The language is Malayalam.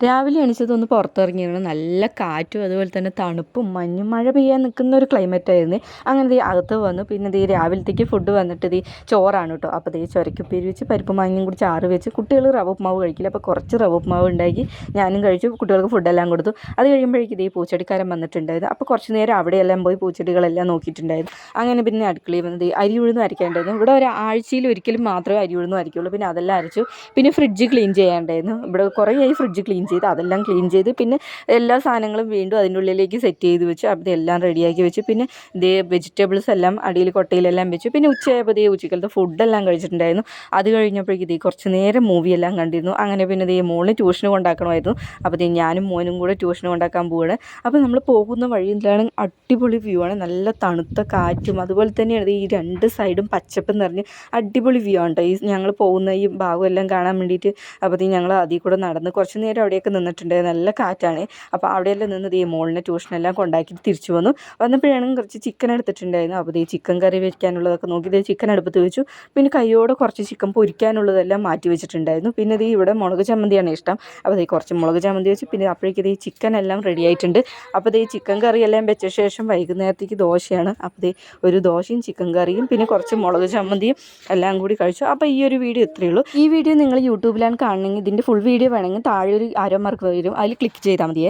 രാവിലെ എണീച്ചതൊന്ന് പുറത്തിറങ്ങിയിരുന്നു. നല്ല കാറ്റും അതുപോലെ തന്നെ തണുപ്പും മഞ്ഞും മഴ പെയ്യാൻ നിൽക്കുന്ന ഒരു ക്ലൈമറ്റായിരുന്നു. അങ്ങനെ ദേ അകത്ത് വന്നു. പിന്നെ ദേ രാവിലത്തേക്ക് ഫുഡ് വന്നിട്ട് ദേ ചോറാണ് കേട്ടോ. അപ്പോൾ ദേ ചുരക്കുപ്പേരി വെച്ച് പരിപ്പ് മാങ്ങയും കൂടി ചാറ് വെച്ച്. കുട്ടികൾ റവ ഉപ്മാവ് കഴിക്കില്ല, അപ്പോൾ കുറച്ച് റവ ഉപ്മാവ് ഉണ്ടാക്കി ഞാനും കഴിച്ചു. കുട്ടികൾക്ക് ഫുഡെല്ലാം കൊടുത്തു. അത് കഴിയുമ്പോഴേക്കും ദേ പൂച്ചെടിക്കാരൻ വന്നിട്ടുണ്ടായിരുന്നു. അപ്പോൾ കുറച്ച് നേരം അവിടെയെല്ലാം പോയി പൂച്ചെടികളെല്ലാം നോക്കിയിട്ടുണ്ടായിരുന്നു. അങ്ങനെ പിന്നെ അടുക്കളയിൽ വന്നത് അരി ഉഴുന്നും അരയ്ക്കാണ്ടായിരുന്നു. ഇവിടെ ഒരാഴ്ചയിൽ ഒരിക്കലും മാത്രമേ അരി ഉഴുന്നും അരയ്ക്കുള്ളൂ. പിന്നെ അതെല്ലാം അരച്ചു. പിന്നെ ഫ്രിഡ്ജ് ക്ലീൻ ചെയ്യാണ്ടായിരുന്നു. ഇവിടെ കുറേയായി ഫ്രിഡ്ജ് ക്ലീൻ ചെയ്ത്, അതെല്ലാം ക്ലീൻ ചെയ്ത് പിന്നെ എല്ലാ സാധനങ്ങളും വീണ്ടും അതിൻ്റെ ഉള്ളിലേക്ക് സെറ്റ് ചെയ്ത് വെച്ചു. അപ്പോൾ എല്ലാം റെഡിയാക്കി വെച്ചു. പിന്നെ ഇതേ വെജിറ്റബിൾസ് എല്ലാം അടിയിൽ കൊട്ടയിലെല്ലാം വെച്ചു. പിന്നെ ഉച്ചയായപ്പോൾ ഇതേ ഉച്ചക്കലത്തെ ഫുഡെല്ലാം കഴിച്ചിട്ടുണ്ടായിരുന്നു. അത് കഴിഞ്ഞപ്പോഴേക്കും ഇതേ കുറച്ച് നേരം മൂവിയെല്ലാം കണ്ടിരുന്നു. അങ്ങനെ പിന്നെ ഇതേ മോളിന് ട്യൂഷന് കൊണ്ടാക്കണമായിരുന്നു. അപ്പോൾ ഇതേ ഞാനും മോനും കൂടെ ട്യൂഷന് കൊണ്ടാക്കാൻ പോവുകയാണ്. അപ്പോൾ നമ്മൾ പോകുന്ന വഴിയിലാണ് അടിപൊളി വ്യൂ ആണ്. നല്ല തണുത്ത കാറ്റും അതുപോലെ തന്നെയാണ് ഈ രണ്ട് സൈഡും പച്ചപ്പ് നിറഞ്ഞ് അടിപൊളി വ്യൂ ആണ് കേട്ടോ. ഈ ഞങ്ങൾ പോകുന്ന ഈ ഭാഗം എല്ലാം കാണാൻ വേണ്ടിയിട്ട് അപ്പോൾ ഞങ്ങൾ അതിൽ കൂടെ നടന്ന് കുറച്ച് നേരം അവിടെയൊക്കെ നിന്നിട്ടുണ്ടായിരുന്നു. നല്ല കാറ്റാണ്. അപ്പോൾ അവിടെയെല്ലാം നിന്ന് ഈ മോളിനെ ട്യൂഷനെല്ലാം കൊണ്ടാക്കിയിട്ട് തിരിച്ചു വന്നപ്പോഴാണെങ്കിൽ കുറച്ച് ചിക്കൻ എടുത്തിട്ടുണ്ടായിരുന്നു. അപ്പോൾ ഈ ചിക്കൻ കറി വെക്കാനുള്ളതൊക്കെ നോക്കി ചിക്കൻ അടുപ്പത്ത് വെച്ചു. പിന്നെ കയ്യോടെ കുറച്ച് ചിക്കൻ പൊരിക്കാനുള്ളതെല്ലാം മാറ്റി വെച്ചിട്ടുണ്ടായിരുന്നു. പിന്നെ ഇവിടെ മുളക് ചമ്മന്തിയാണ് ഇഷ്ടം. അപ്പോൾ കുറച്ച് മുളക് ചമ്മന്തി വെച്ച്. പിന്നെ അപ്പോഴേക്കും ഈ ചിക്കൻ എല്ലാം റെഡി ആയിട്ടുണ്ട്. അപ്പോൾ ഈ ചിക്കൻ കറിയെല്ലാം വെച്ച ശേഷം വൈകുന്നേരത്തേക്ക് ദോശയാണ്. അപ്പോൾ ഒരു ദോശയും ചിക്കൻ കറിയും പിന്നെ കുറച്ച് മുളക് ചമ്മന്തിയും എല്ലാം കൂടി കഴിച്ചു. അപ്പോൾ ഈ ഒരു വീഡിയോ ഇത്രയേ ഉള്ളൂ. ഈ വീഡിയോ നിങ്ങൾ യൂട്യൂബിലാണ് കാണണമെങ്കിൽ ഇതിൻ്റെ ഫുൾ വീഡിയോ വേണമെങ്കിൽ താഴെ ഒരു ആരോ മാർക്ക് വരും, അതിൽ ക്ലിക്ക് ചെയ്താൽ മതിയേ.